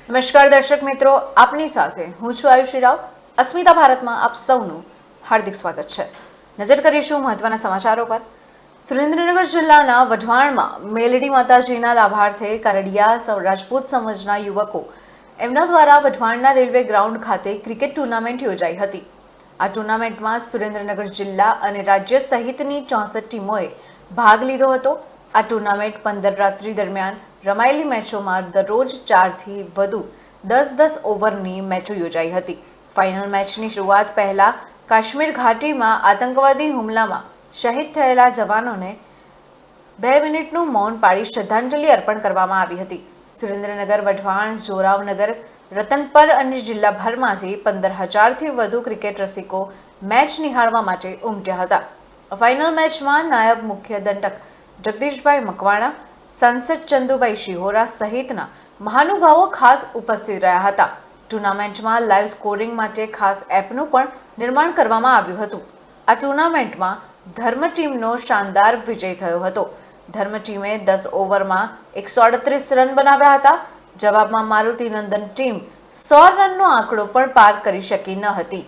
નમસ્કાર દર્શક મિત્રો, આપની સાથે હું છું આયુષી રાવ. અસ્મિતા ભારતમાં આપ સૌનું હાર્દિક સ્વાગત છે. નજર કરીશું મહત્વના સમાચારો પર. સુરેન્દ્રનગર જિલ્લાના વઢવાણમાં મેલડી માતાજીના લાભાર્થે કારડિયા રાજપૂત સમાજના યુવકો એમના દ્વારા વઢવાણના રેલવે ગ્રાઉન્ડ ખાતે ક્રિકેટ ટુર્નામેન્ટ યોજાઈ હતી. આ ટુર્નામેન્ટમાં સુરેન્દ્રનગર જિલ્લા અને રાજ્ય સહિતની 64 ટીમોએ ભાગ લીધો હતો. આ ટુર્નામેન્ટ 15 રાત્રિ દરમિયાન રમાયેલી મેચોમાં દરરોજ 4 થી વધુ 10-10 ઓવરની મેચો યોજાઈ હતી. ફાઇનલ મેચની શરૂઆત પહેલા કાશ્મીર ઘાટીમાં આતંકવાદી હુમલામાં શહીદ થયેલા જવાનોને 2 મિનિટનું મૌન પાળી શ્રદ્ધાંજલિ અર્પણ કરવામાં આવી હતી. સુરેન્દ્રનગર, વઢવાણ, જોરાવનગર, રતનપર અને જિલ્લાભરમાંથી 15,000થી વધુ ક્રિકેટ રસિકો મેચ નિહાળવા માટે ઉમટ્યા હતા. ફાઇનલ મેચમાં નાયબ મુખ્ય દંડક જગદીશભાઈ મકવાણા, સાંસદ ચંદુભાઈ શિહોરા સહિતના મહાનુભાવો ખાસ ઉપસ્થિત રહ્યા હતા. ટુર્નામેન્ટમાં લાઈવ સ્કોરિંગ માટે ખાસ એપનું પણ નિર્માણ કરવામાં આવ્યું હતું. આ ટુર્નામેન્ટમાં ધર્મ ટીમનો શાનદાર વિજય થયો હતો. ધર્મ ટીમે 10 ઓવરમાં 138 રન બનાવ્યા હતા. જવાબમાં મારુતિ નંદન ટીમ 100 રનનો આંકડો પણ પાર કરી શકી ન હતી.